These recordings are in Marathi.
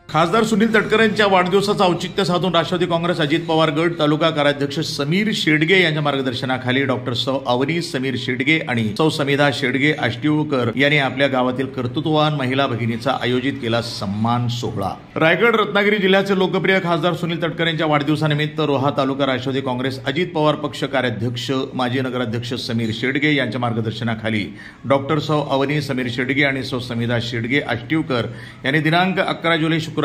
खासदार सुनील तटकरे यांच्या वाढदिवसाचं औचित्य साधून राष्ट्रवादी काँग्रेस अजित पवार गट तालुका कार्याध्यक्ष समीर शेडगे यांच्या मार्गदर्शनाखाली डॉक्टर सौ अवनी समीर शेडगे आणि सौ समिधा शेडगे आष्टीवकर यांनी आपल्या गावातील कर्तृत्ववान महिला भगिनीचा आयोजित केला सन्मान सोहळा। रायगड रत्नागिरी जिल्ह्याचे लोकप्रिय खासदार सुनील तटकरे यांच्या वाढदिवसानिमित्त रोहा तालुका राष्ट्रवादी काँग्रेस अजित पवार पक्ष कार्याध्यक्ष माजी नगराध्यक्ष समीर शेडगे यांच्या मार्गदर्शनाखाली डॉक्टर सौ अवनी समीर शेडगे आणि सौ समिधा शेडगे आष्टीवकर यांनी दिनांक 11 जुलै शुक्रवारी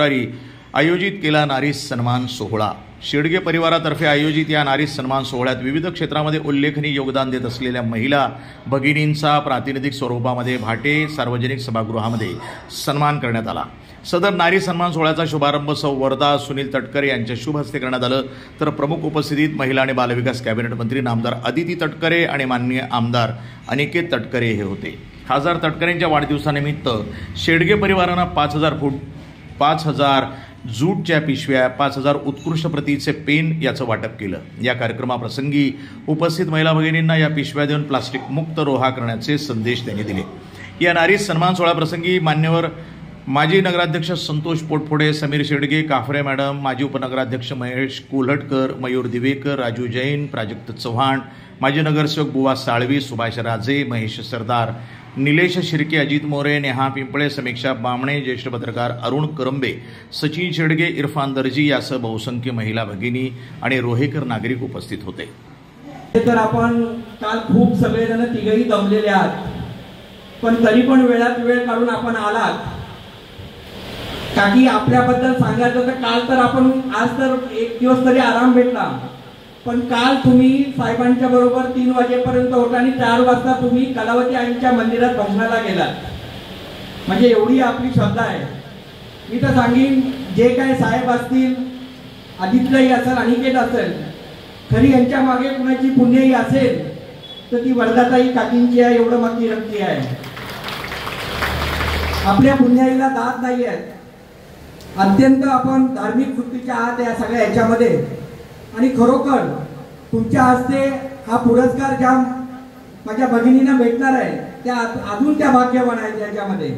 आयोजित केला नारी सन्मान सोहळा। शेडगे परिवारातर्फे आयोजित या नारी सन्मान सोहळ्यात विविध क्षेत्रामध्ये उल्लेखनीय योगदान देत असलेल्या महिला भगिनींचा प्रातिनिधिक स्वरूपामध्ये भाटे सार्वजनिक सभागृहामध्ये सन्मान करण्यात आला। सदर नारी सन्मान सोहळ्याचा शुभारंभ सौ वरदा सुनील तटकरे यांच्या शुभ हस्ते करण्यात आलं, तर प्रमुख उपस्थितीत महिला आणि बालविकास कॅबिनेट मंत्री नामदार अदिती तटकरे आणि माननीय आमदार अनिकेत तटकरे हे होते। खासदार तटकरेंच्या वाढदिवसानिमित्त शेडगे परिवारानं 5,000 जूटच्या पिशव्या, 5,000 उत्कृष्ट प्रतीचे पेन याचं वाटप केलं। या कार्यक्रमाप्रसंगी उपस्थित महिला भगिनींना या पिशव्या देऊन प्लास्टिक मुक्त रोहा करण्याचे संदेश त्यांनी दिले। या नारी सन्मान सोहळ्याप्रसंगी मान्यवर माजी नगराध्यक्ष संतोष पोटफोडे, समीर शेडगे, काफरे मॅडम, माजी उपनगराध्यक्ष महेश कोल्हटकर, मयूर दिवेकर, राजू जैन, प्राजक्त चव्हाण, माजी नगरसेवक बुवा साळवी, सुभाष राजे, महेश सरदार, निलेश शिर्के, अजित मोरे, नेहा पिंपळे, समीक्षा बामणे, ज्येष्ठ पत्रकार अरुण करंबे, सचिन शेडगे, इरफान दर्जी यासह बहुसंख्य महिला भगिनी आणि रोहेकर नागरिक उपस्थित होते। तर आपण काल खूप सगळेजण तिघही दमलेले आहात, पण तरी पण वेळात वेळ काढून आपण आलात। काकी आपल्याबद्दल सांगायचं तर काल तर आपण आज तर एक दिवस तरी आराम भेटला, पण काल तुम्ही साहेबांच्या बरोबर 3 वाजेपर्यंत होता आणि 4 वाजता तुम्ही कलावती आईच्या मंदिरात भजनाला गेलात। म्हणजे एवढी आपली श्रद्धा आहे। मी तर सांगेन, जे काय साहेब असतील, आदित्यही असेल, अनिकेत असेल, खरी यांच्या मागे कुणाची पुण्याई असेल तर ती वरदाताई काकींची आहे, एवढं मागची नक्की आहे। आपल्या पुण्याईला दाद नाही आहे। अत्यंत आपण धार्मिक वृत्तीच्या आहात या सगळ्या याच्यामध्ये, आणि खरोखर तुमच्या हस्ते हा पुरस्कार ज्या माझ्या भगिनींना भेटणार आहे त्या अजून त्या भाग्यवान आहेत। याच्यामध्ये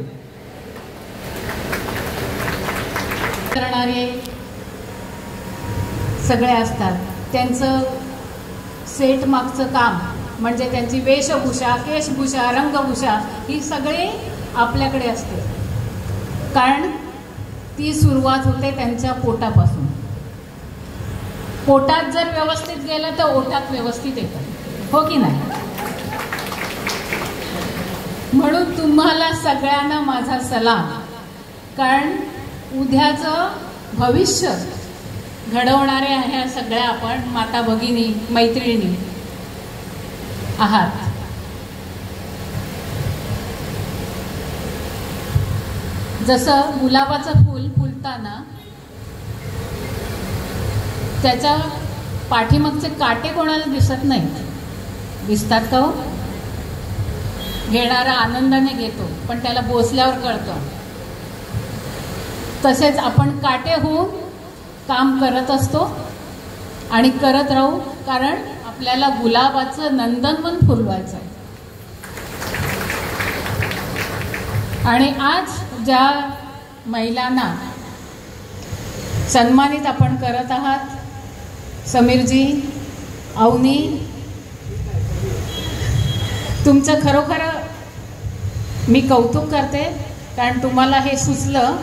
करणारे सगळे असतात, त्यांचं सेट मागचं काम म्हणजे त्यांची वेशभूषा, केशभूषा, रंगभूषा ही सगळे आपल्याकडे असते, कारण ती सुरुवात होते त्यांच्या पोटापासून। पोटात जर व्यवस्थित गेलं तर ओटात व्यवस्थित येतं, हो की नाही? म्हणून तुम्हाला सगळ्यांना माझा सलाम, कारण उद्याचं भविष्य घडवणाऱ्या ह्या सगळ्या आपण माता भगिनी मैत्रिणी आहात। जसं गुलाबाचं फूल फुलताना त्याच्या पाठीमागचे काटे कोणाला दिसत नाही, दिसतात का हो? घेणारा आनंदाने घेतो, पण त्याला बोसल्यावर कळतं। तसेच आपण काटे होऊन काम करत असतो आणि करत राहू, कारण आपल्याला गुलाबाचं नंदनवन फुलवायचं आहे। आणि आज ज्या महिलांना सन्मानित आपण करत आहात, समीरजी, अवनी, तुमचं खरोखर मी कौतुक करते, कारण तुम्हाला हे सुचलं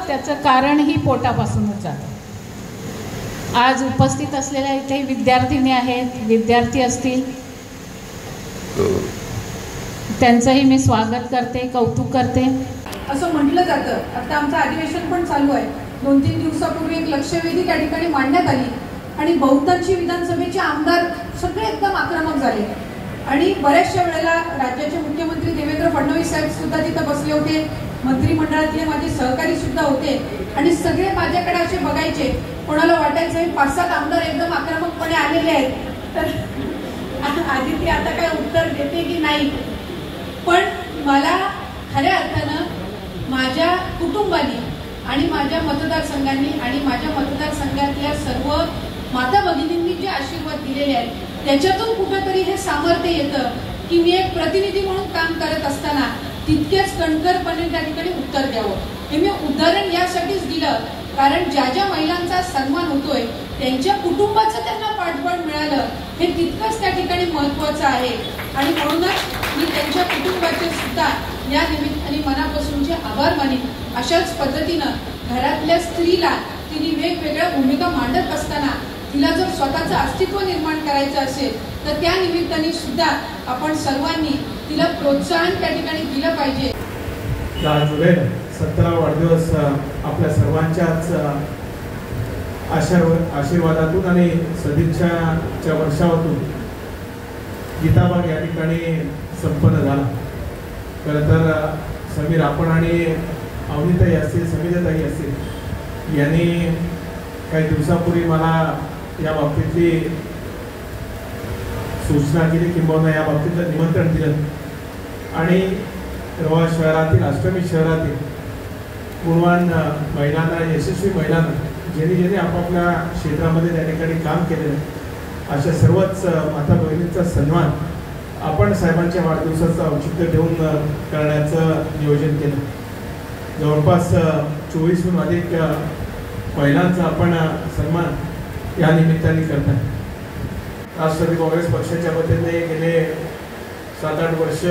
त्याचं कारणही पोटापासूनच जातं। आज उपस्थित असलेल्या इथे विद्यार्थिनी आहेत, विद्यार्थी असतील, त्यांचंही मी स्वागत करते, कौतुक करते। असं म्हटलं जातं, आता आमचं अधिवेशन पण चालू आहे। 2-3 दिवसापूर्वी एक लक्षवेधी त्या ठिकाणी मांडण्यात आली आणि बहुतांशी विधानसभेचे आमदार सगळे एकदम आक्रमक झाले आणि बऱ्याचशा वेळेला राज्याचे मुख्यमंत्री देवेंद्र फडणवीस साहेब सुद्धा तिथं बसले होते, मंत्रिमंडळातले माझे सहकारी सुद्धा होते आणि सगळे माझ्याकडे असे बघायचे, कोणाला वाटायचं हे 5-7 आमदार एकदम आक्रमकपणे आलेले आहेत, तर आदिती आता काय उत्तर देते की नाही। पण मला खऱ्या अर्थानं माझ्या कुटुंबानी आणि माझ्या मतदारसंघांनी आणि माझ्या मतदारसंघातल्या सर्व माता भगिनींनी जे आशीर्वाद दिलेले आहेत त्याच्यातून कुठेतरी हे सामर्थ्य येतं की मी एक प्रतिनिधी म्हणून काम करत असताना तितकेच कणखरपणे त्या ठिकाणी उत्तर द्यावं. हे मी उदाहरण यासाठीच दिलं कारण ज्या ज्या महिलांचा सन्मान होतोय त्यांच्या कुटुंबाचं त्यांना पाठबळ मिळालं हे तितकंच त्या ठिकाणी महत्वाचं आहे. आणि म्हणूनच मी त्यांच्या कुटुंबाचे सुद्धा या निमित्ताने मनापासूनचे आभार मानेन. अशाच पद्धतीनं घरातल्या स्त्रीला तिने वेगवेगळ्या भूमिका मांडत असताना तिला जर स्वतःचं अस्तित्व निर्माण करायचं असेल तर त्या निमित्ताने सुद्धा आपण सर्वांनी तिला प्रोत्साहन त्या ठिकाणी दिलं पाहिजे. 10 जुलै 17वा वाढदिवस आपल्या सर्वांच्याच आशीर्वादातून आणि सदिच्छाच्या वर्षावातून गीताबाग या ठिकाणी संपन्न झाला. खरं तर समीर आपण आणि अवनीताई असतील, समिताताई असतील यांनी काही दिवसापूर्वी मला या बाबतीतली सूचना केली किंवा या बाबतीतलं निमंत्रण दिलं आणि रोहा शहरातील, अष्टमी शहरातील गुणवान महिलांना, यशस्वी महिलांना, ज्यांनी आपापल्या क्षेत्रामध्ये त्या ठिकाणी काम केलेलं अशा सर्वच माता बहिणींचा सन्मान आपण साहेबांच्या वाढदिवसाचं औचित्य ठेवून करण्याचं नियोजन केलं. जवळपास 24हून अधिक महिलांचा आपण सन्मान या निमित्ताने करतात. राष्ट्रवादी काँग्रेस पक्षाच्या वतीने गेले 7-8 वर्ष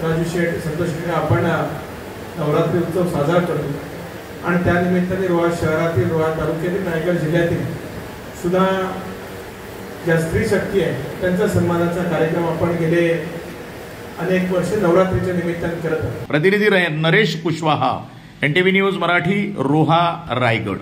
राजू शेठ, संतोष शेठ आपण नवरात्री उत्सव साजरा करतो आणि त्या निमित्ताने रोहा शहरातील, रोहा तालुक्यातील, रायगड जिल्ह्यातील सुद्धा ज्या स्त्री शक्ती आहे त्यांचा सन्मानाचा कार्यक्रम आपण गेले अनेक वर्ष नवरात्रीच्या निमित्ताने करत आहोत. प्रतिनिधी नरेश कुशवाहा, NTV न्यूज मराठी, रोहा, रायगड.